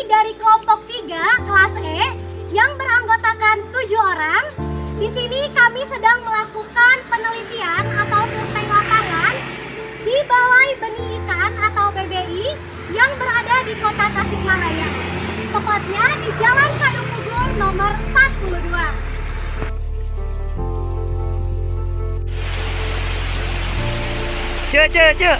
dari kelompok 3 kelas E yang beranggotakan 7 orang. Di sini kami sedang melakukan penelitian atau survei lapangan di Balai Benih Ikan atau BBI yang berada di Kota Tasikmalaya. Tepatnya di Jalan Kadung Pugur nomor 42. Cek.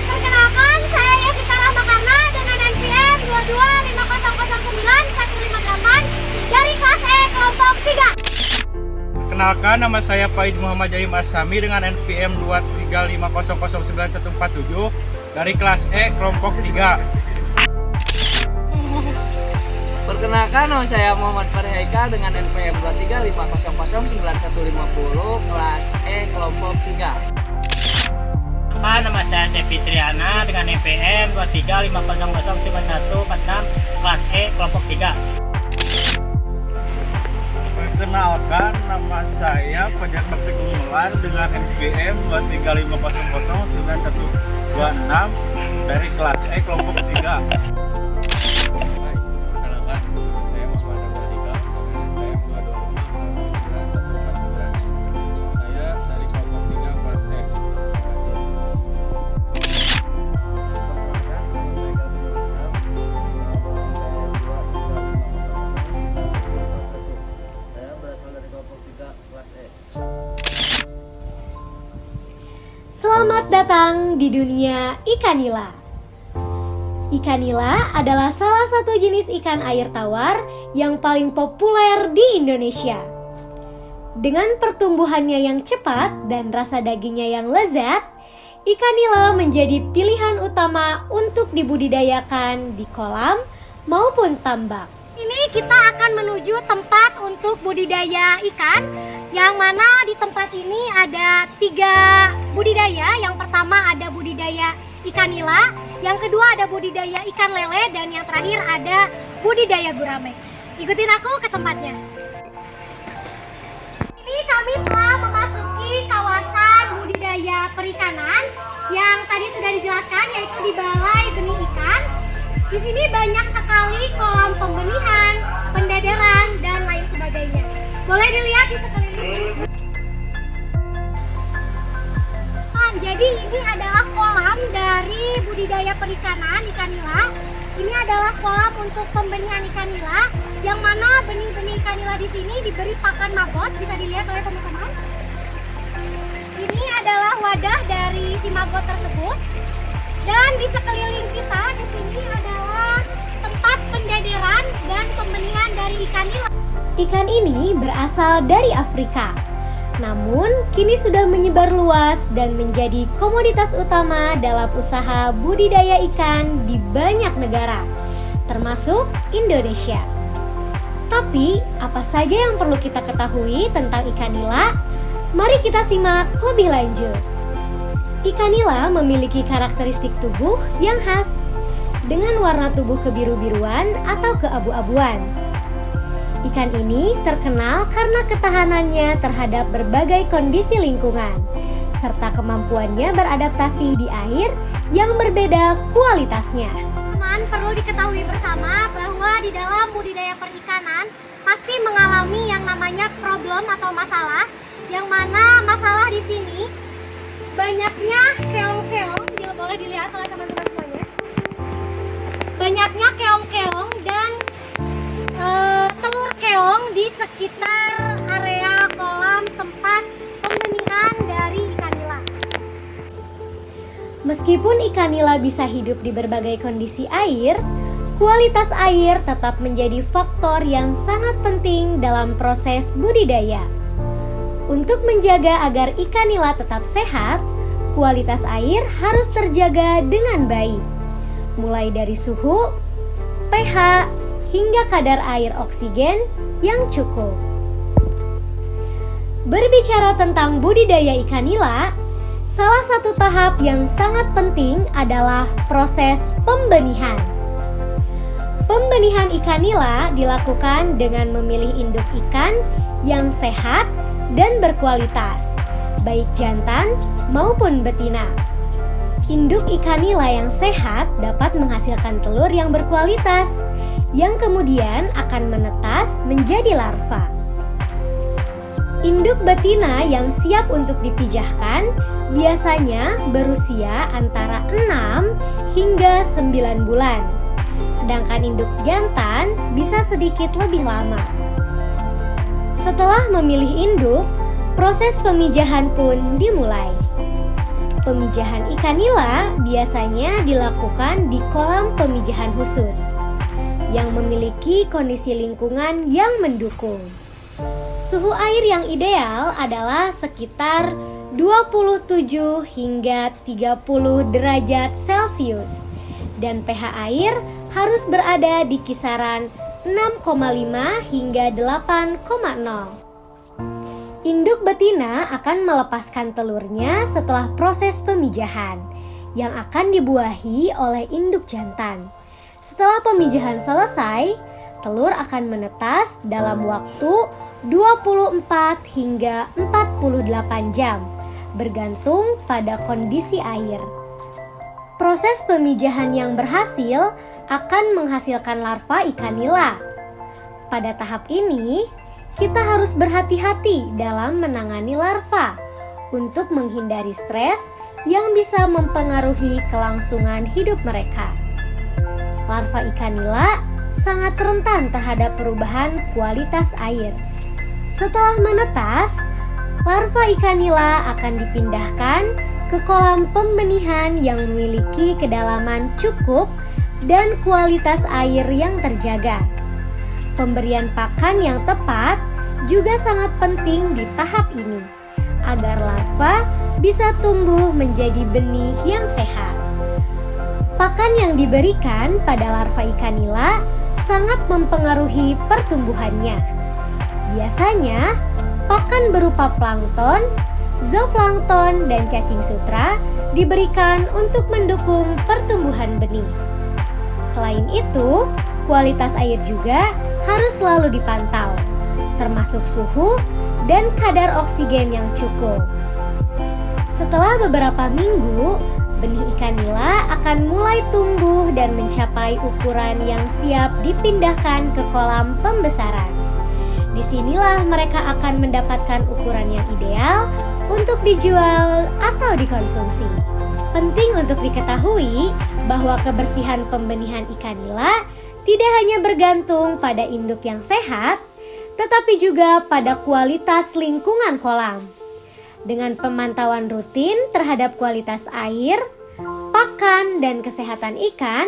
Perkenalkan, saya Yesika Rahmakana dengan NPM 225009158 dari kelas E kelompok 3. Kenalkan, nama saya Faid Muhammad Jaim Asami dengan NPM 235009147 dari kelas E kelompok 3. Perkenalkan, nama saya Muhammad Farhaika dengan NPM 235009150 kelas E kelompok 3. Nama saya Cepi Triana dengan NPM 235009146 kelas E kelompok 3. Perkenalkan, nama saya Fajar Bakti Gumelan dengan NPM 235009126 dari kelas E kelompok 3. Selamat datang di dunia ikan nila. Ikan nila adalah salah satu jenis ikan air tawar yang paling populer di Indonesia. Dengan pertumbuhannya yang cepat dan rasa dagingnya yang lezat, ikan nila menjadi pilihan utama untuk dibudidayakan di kolam maupun tambak. Ini kita akan menuju tempat untuk budidaya ikan, yang mana di tempat ini ada 3 budidaya. Yang pertama ada budidaya ikan nila, yang kedua ada budidaya ikan lele, dan yang terakhir ada budidaya gurame. Ikutin aku ke tempatnya. Ini kami telah memasuki kawasan budidaya perikanan yang tadi sudah dijelaskan, yaitu di Balai Benih Ikan. Di sini banyak sekali kolam pembenihan, pendederan, dan lain sebagainya. Boleh dilihat di sekeliling. Jadi ini adalah kolam dari budidaya perikanan ikan nila. Ini adalah kolam untuk pembenihan ikan nila, yang mana benih-benih ikan nila di sini diberi pakan maggot, bisa dilihat oleh teman-teman. Ini adalah wadah dari si maggot tersebut. Dan di sekeliling kita di sini adalah tempat pendederan dan pembenihan dari ikan nila. Ikan ini berasal dari Afrika, namun kini sudah menyebar luas dan menjadi komoditas utama dalam usaha budidaya ikan di banyak negara, termasuk Indonesia. Tapi apa saja yang perlu kita ketahui tentang ikan nila? Mari kita simak lebih lanjut. Ikan nila memiliki karakteristik tubuh yang khas, dengan warna tubuh kebiru-biruan atau keabu-abuan. Ikan ini terkenal karena ketahanannya terhadap berbagai kondisi lingkungan, serta kemampuannya beradaptasi di air yang berbeda kualitasnya. Teman, perlu diketahui bersama bahwa di dalam budidaya perikanan pasti mengalami yang namanya problem atau masalah, yang mana masalah di sini banyaknya keong-keong, bila boleh dilihat oleh teman-teman semuanya. Banyaknya keong-keong dan telur keong di sekitar area kolam tempat pembenihan dari ikan nila. Meskipun ikan nila bisa hidup di berbagai kondisi air, kualitas air tetap menjadi faktor yang sangat penting dalam proses budidaya. Untuk menjaga agar ikan nila tetap sehat, kualitas air harus terjaga dengan baik, mulai dari suhu, pH, hingga kadar air oksigen yang cukup. Berbicara tentang budidaya ikan nila, salah satu tahap yang sangat penting adalah proses pembenihan. Pembenihan ikan nila dilakukan dengan memilih induk ikan yang sehat dan berkualitas, baik jantan maupun betina. Induk ikan nila yang sehat dapat menghasilkan telur yang berkualitas, yang kemudian akan menetas menjadi larva. Induk betina yang siap untuk dipijahkan biasanya berusia antara 6 hingga 9 bulan. Sedangkan induk jantan bisa sedikit lebih lama. Setelah memilih induk, proses pemijahan pun dimulai. Pemijahan ikan nila biasanya dilakukan di kolam pemijahan khusus yang memiliki kondisi lingkungan yang mendukung. Suhu air yang ideal adalah sekitar 27 hingga 30 derajat Celcius dan pH air harus berada di kisaran 6,5 hingga 8,0. Induk betina akan melepaskan telurnya setelah proses pemijahan yang akan dibuahi oleh induk jantan. Setelah pemijahan selesai, telur akan menetas dalam waktu 24 hingga 48 jam, bergantung pada kondisi air. Proses pemijahan yang berhasil akan menghasilkan larva ikan nila. Pada tahap ini, kita harus berhati-hati dalam menangani larva untuk menghindari stres yang bisa mempengaruhi kelangsungan hidup mereka. Larva ikan nila sangat rentan terhadap perubahan kualitas air. Setelah menetas, larva ikan nila akan dipindahkan ke kolam pembenihan yang memiliki kedalaman cukup dan kualitas air yang terjaga. Pemberian pakan yang tepat juga sangat penting di tahap ini, agar larva bisa tumbuh menjadi benih yang sehat. Pakan yang diberikan pada larva ikan nila sangat mempengaruhi pertumbuhannya. Biasanya, pakan berupa plankton, zooplankton, dan cacing sutra diberikan untuk mendukung pertumbuhan benih. Selain itu, kualitas air juga harus selalu dipantau, termasuk suhu dan kadar oksigen yang cukup. Setelah beberapa minggu, benih ikan nila akan mulai tumbuh dan mencapai ukuran yang siap dipindahkan ke kolam pembesaran. Disinilah mereka akan mendapatkan ukuran yang ideal untuk dijual atau dikonsumsi. Penting untuk diketahui bahwa kebersihan pembenihan ikan nila tidak hanya bergantung pada induk yang sehat, tetapi juga pada kualitas lingkungan kolam. Dengan pemantauan rutin terhadap kualitas air, pakan, dan kesehatan ikan,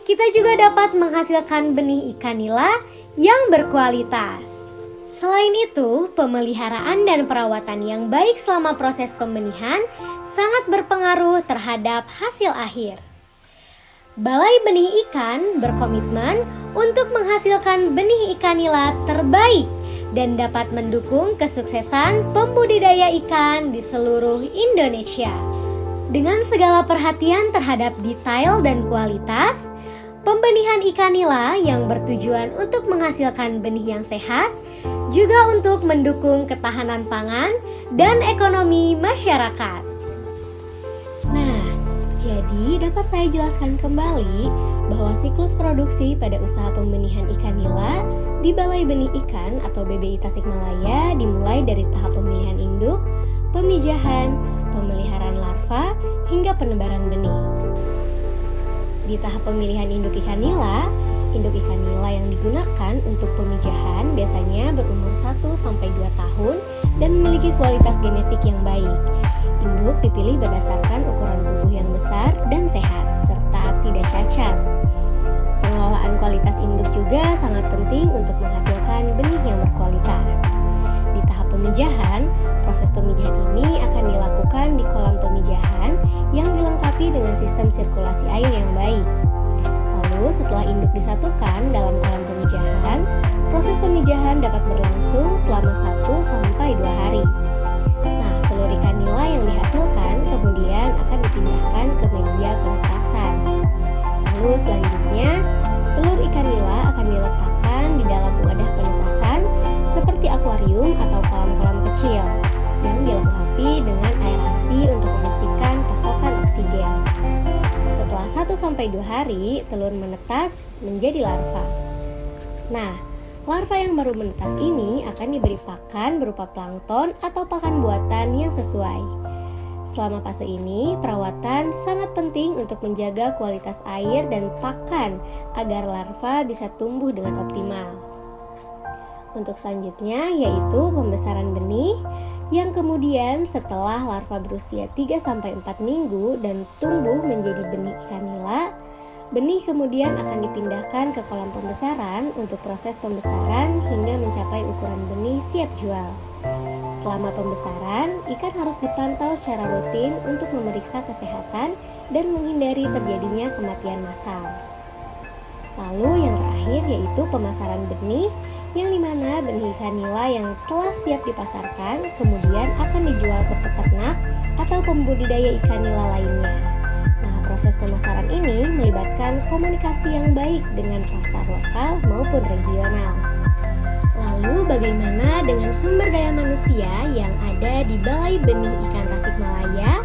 kita juga dapat menghasilkan benih ikan nila yang berkualitas. Selain itu, pemeliharaan dan perawatan yang baik selama proses pembenihan sangat berpengaruh terhadap hasil akhir. Balai Benih Ikan berkomitmen untuk menghasilkan benih ikan nila terbaik dan dapat mendukung kesuksesan pembudidaya ikan di seluruh Indonesia. Dengan segala perhatian terhadap detail dan kualitas, pembenihan ikan nila yang bertujuan untuk menghasilkan benih yang sehat juga untuk mendukung ketahanan pangan dan ekonomi masyarakat. Nah, jadi dapat saya jelaskan kembali bahwa siklus produksi pada usaha pembenihan ikan nila di Balai Benih Ikan atau BBI Tasikmalaya dimulai dari tahap pemilihan induk, pemijahan, pemeliharaan larva, hingga penebaran benih. Di tahap pemilihan induk ikan nila yang digunakan untuk pemijahan biasanya berumur 1-2 tahun dan memiliki kualitas genetik yang baik. Induk dipilih berdasarkan ukuran tubuh yang besar dan sehat, serta tidak cacat. Pengelolaan kualitas induk juga sangat penting untuk menghasilkan benih yang berkualitas. Di tahap pemijahan, proses pemijahan ini akan dilakukan di kolam pemijahan yang dilengkapi dengan sistem sirkulasi air yang baik. Lalu setelah induk disatukan dalam kolam pemijahan, proses pemijahan dapat berlangsung selama 1-2 hari. Nah, telur ikan nila yang dihasilkan kemudian akan dipindahkan ke media penetasan. Lalu selanjutnya, telur ikan nila akan diletakkan di dalam wadah penetasan seperti akuarium atau kolam-kolam kecil yang dilengkapi dengan aerasi untuk memastikan pasokan oksigen. setelah 1-2 hari telur menetas menjadi larva. Nah, larva yang baru menetas ini akan diberi pakan berupa plankton atau pakan buatan yang sesuai. Selama fase ini, perawatan sangat penting untuk menjaga kualitas air dan pakan agar larva bisa tumbuh dengan optimal. Untuk selanjutnya yaitu pembesaran benih, yang kemudian setelah larva berusia 3-4 minggu dan tumbuh menjadi benih ikan nila, benih kemudian akan dipindahkan ke kolam pembesaran untuk proses pembesaran hingga mencapai ukuran benih siap jual. Selama pembesaran, ikan harus dipantau secara rutin untuk memeriksa kesehatan dan menghindari terjadinya kematian massal. Lalu yang terakhir yaitu pemasaran benih, yang dimana benih ikan nila yang telah siap dipasarkan kemudian akan dijual ke peternak atau pembudidaya ikan nila lainnya. Nah, proses pemasaran ini melibatkan komunikasi yang baik dengan pasar lokal maupun regional. Lalu bagaimana dengan sumber daya manusia yang ada di Balai Benih Ikan Tasikmalaya?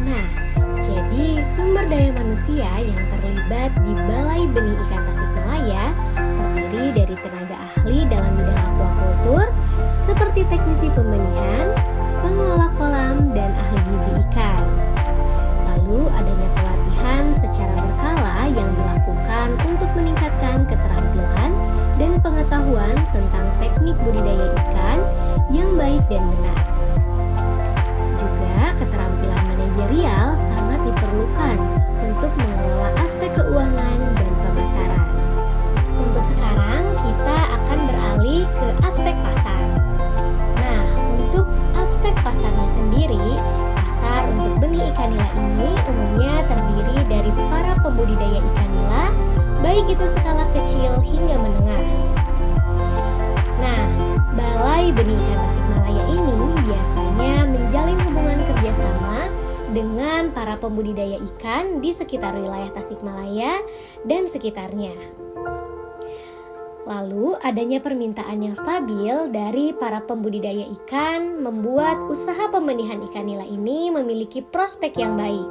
Nah, jadi sumber daya manusia yang terlibat di Balai Benih Ikan Tasikmalaya terdiri dari tenaga ahli dalam bidang aquacultur seperti teknisi pembenihan, pengelola kolam, dan ahli gizi ikan. Lalu adanya pelatihan secara berkala yang dilakukan untuk meningkatkan keterampilan dan pengetahuan tentang teknik budidaya ikan yang baik dan benar. Juga keterampilan manajerial sangat diperlukan untuk mengelola aspek keuangan dan pemasaran. Untuk sekarang kita akan beralih ke aspek pasar. Nah, untuk aspek pasarnya sendiri, pasar untuk benih ikan nila ini umumnya terdiri dari para pembudidaya ikan nila, baik itu skala kecil hingga menengah. Nah, Balai Benih Ikan Tasikmalaya ini biasanya menjalin hubungan kerjasama dengan para pembudidaya ikan di sekitar wilayah Tasikmalaya dan sekitarnya. Lalu, adanya permintaan yang stabil dari para pembudidaya ikan membuat usaha pembenihan ikan nila ini memiliki prospek yang baik.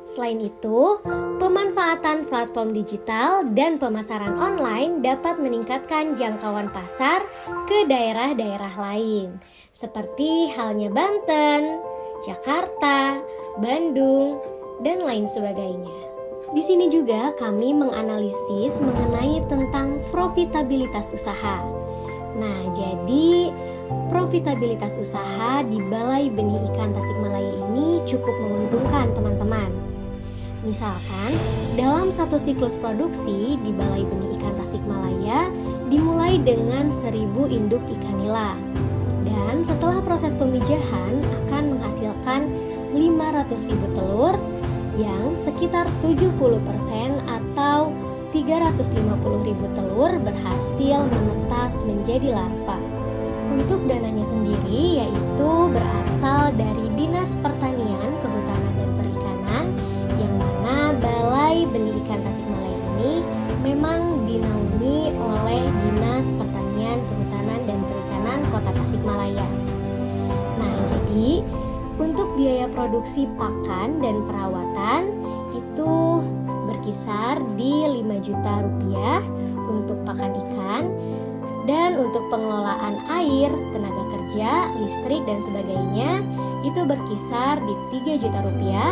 Selain itu, pemanfaatan platform digital dan pemasaran online dapat meningkatkan jangkauan pasar ke daerah-daerah lain, seperti halnya Banten, Jakarta, Bandung, dan lain sebagainya. Di sini juga kami menganalisis mengenai tentang profitabilitas usaha. Nah, jadi profitabilitas usaha di Balai Benih Ikan Tasikmalaya ini cukup menguntungkan, teman-teman. Misalkan, dalam satu siklus produksi di Balai Benih Ikan Tasikmalaya dimulai dengan 1000 induk ikan nila. Dan setelah proses pemijahan akan menghasilkan 500.000 telur yang sekitar 70% atau 350.000 telur berhasil menetas menjadi larva. Untuk dananya sendiri yaitu berasal dari Dinas Pertanian, Kehutanan, dan Perikanan, yang mana Balai Benih Ikan Tasikmalaya ini memang dinaungi oleh Dinas Pertanian, Kehutanan, dan Perikanan Kota Tasikmalaya. Nah, jadi untuk biaya produksi pakan dan perawatan itu berkisar di 5 juta rupiah untuk pakan ikan, dan untuk pengelolaan air, tenaga kerja, listrik, dan sebagainya itu berkisar di 3 juta rupiah,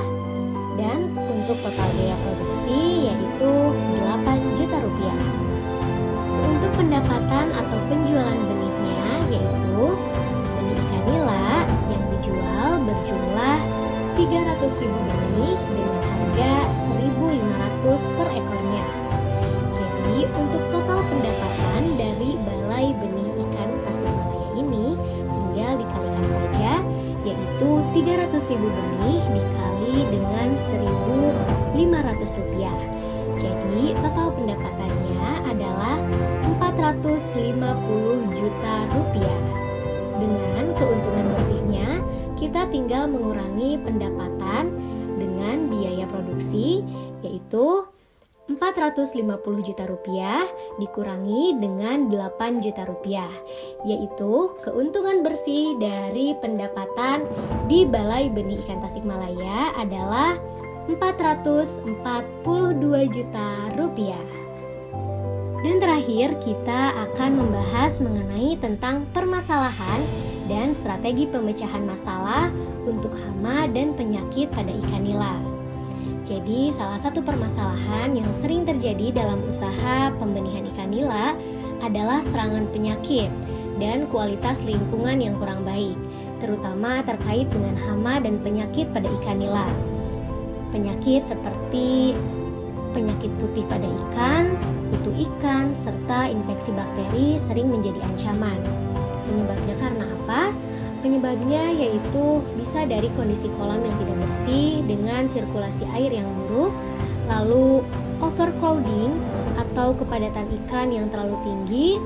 dan untuk total biaya produksi yaitu 8 juta rupiah. Untuk pendapatan atau penjualan benihnya yaitu benih ikan nila yang dijual berjumlah 300.000 benih dengan harga 1.500 per ekornya. Jadi untuk total pendapatan dari Balai Benih Ikan Tasikmalaya ini tinggal dikalikan saja, yaitu 300.000 benih dikali dengan 1.500 rupiah. Jadi total pendapatannya adalah 450 juta rupiah. Dengan keuntungan bersihnya, kita tinggal mengurangi pendapatan dengan biaya produksi, yaitu 450 juta rupiah dikurangi dengan 8 juta rupiah, yaitu keuntungan bersih dari pendapatan di Balai Benih Ikan Tasikmalaya adalah 442 juta rupiah. Dan terakhir, kita akan membahas mengenai tentang permasalahan dan strategi pemecahan masalah untuk hama dan penyakit pada ikan nila. Jadi, salah satu permasalahan yang sering terjadi dalam usaha pembenihan ikan nila adalah serangan penyakit dan kualitas lingkungan yang kurang baik, terutama terkait dengan hama dan penyakit pada ikan nila. Penyakit seperti penyakit putih pada ikan, kutu ikan, serta infeksi bakteri sering menjadi ancaman. Penyebabnya karena apa? Penyebabnya yaitu bisa dari kondisi kolam yang tidak bersih dengan sirkulasi air yang buruk, lalu overcrowding atau kepadatan ikan yang terlalu tinggi.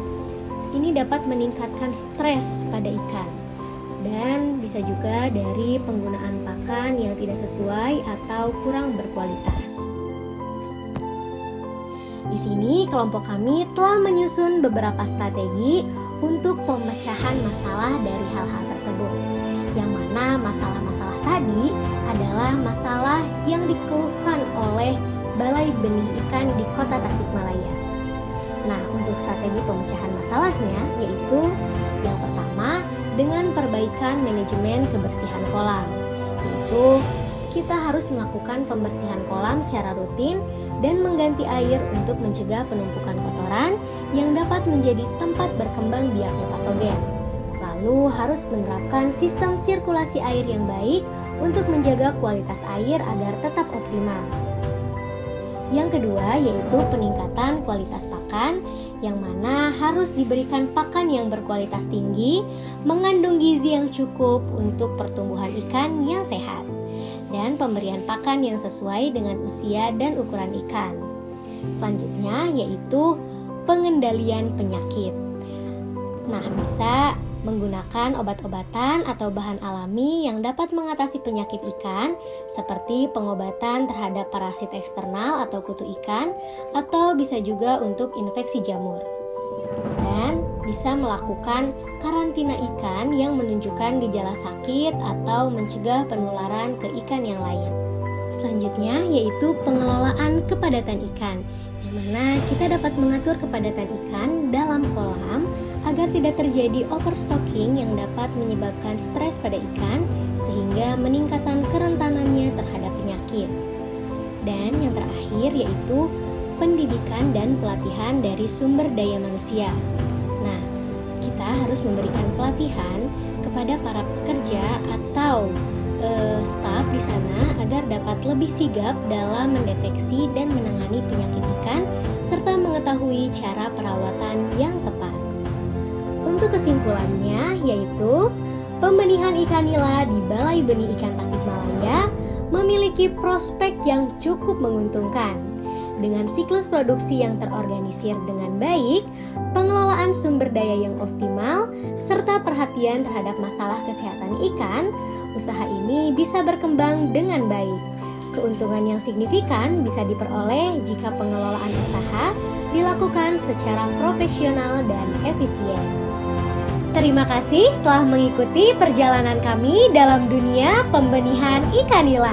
Ini dapat meningkatkan stres pada ikan. Dan bisa juga dari penggunaan pakan yang tidak sesuai atau kurang berkualitas. Di sini kelompok kami telah menyusun beberapa strategi untuk pemecahan masalah dari hal-hal tersebut. Yang mana masalah-masalah tadi adalah masalah yang dikeluhkan oleh Balai Benih Ikan di Kota Tasikmalaya. Nah, untuk strategi pemecahan masalahnya yaitu yang pertama dengan perbaikan manajemen kebersihan kolam. Yaitu kita harus melakukan pembersihan kolam secara rutin dan mengganti air untuk mencegah penumpukan kotoran yang dapat menjadi tempat berkembang biaknya patogen. Lalu harus menerapkan sistem sirkulasi air yang baik untuk menjaga kualitas air agar tetap optimal. Yang kedua yaitu peningkatan kualitas pakan, yang mana harus diberikan pakan yang berkualitas tinggi, mengandung gizi yang cukup untuk pertumbuhan ikan yang sehat, dan pemberian pakan yang sesuai dengan usia dan ukuran ikan. Selanjutnya yaitu pengendalian penyakit. Nah, bisa menggunakan obat-obatan atau bahan alami yang dapat mengatasi penyakit ikan seperti pengobatan terhadap parasit eksternal atau kutu ikan, atau bisa juga untuk infeksi jamur. Dan bisa melakukan karantina ikan yang menunjukkan gejala sakit atau mencegah penularan ke ikan yang lain. Selanjutnya yaitu pengelolaan kepadatan ikan, yang mana kita dapat mengatur kepadatan ikan dalam kolam agar tidak terjadi overstocking yang dapat menyebabkan stres pada ikan sehingga meningkatkan kerentanannya terhadap penyakit. Dan yang terakhir yaitu pendidikan dan pelatihan dari sumber daya manusia. Nah, kita harus memberikan pelatihan kepada para pekerja atau staf di sana agar dapat lebih sigap dalam mendeteksi dan menangani penyakit ikan serta mengetahui cara perawatan yang tepat. Untuk kesimpulannya yaitu pembenihan ikan nila di Balai Benih Ikan Tasikmalaya memiliki prospek yang cukup menguntungkan. Dengan siklus produksi yang terorganisir dengan baik, pengelolaan sumber daya yang optimal, serta perhatian terhadap masalah kesehatan ikan, usaha ini bisa berkembang dengan baik. Keuntungan yang signifikan bisa diperoleh jika pengelolaan usaha dilakukan secara profesional dan efisien. Terima kasih telah mengikuti perjalanan kami dalam dunia pembenihan ikan nila.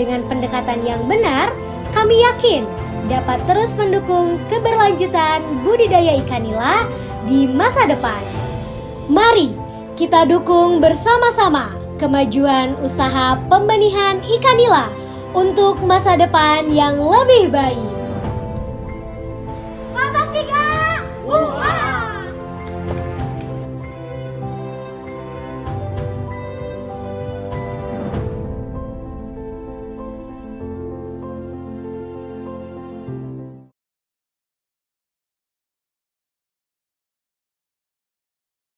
Dengan pendekatan yang benar, kami yakin dapat terus mendukung keberlanjutan budidaya ikan nila di masa depan. Mari kita dukung bersama-sama kemajuan usaha pembenihan ikan nila untuk masa depan yang lebih baik.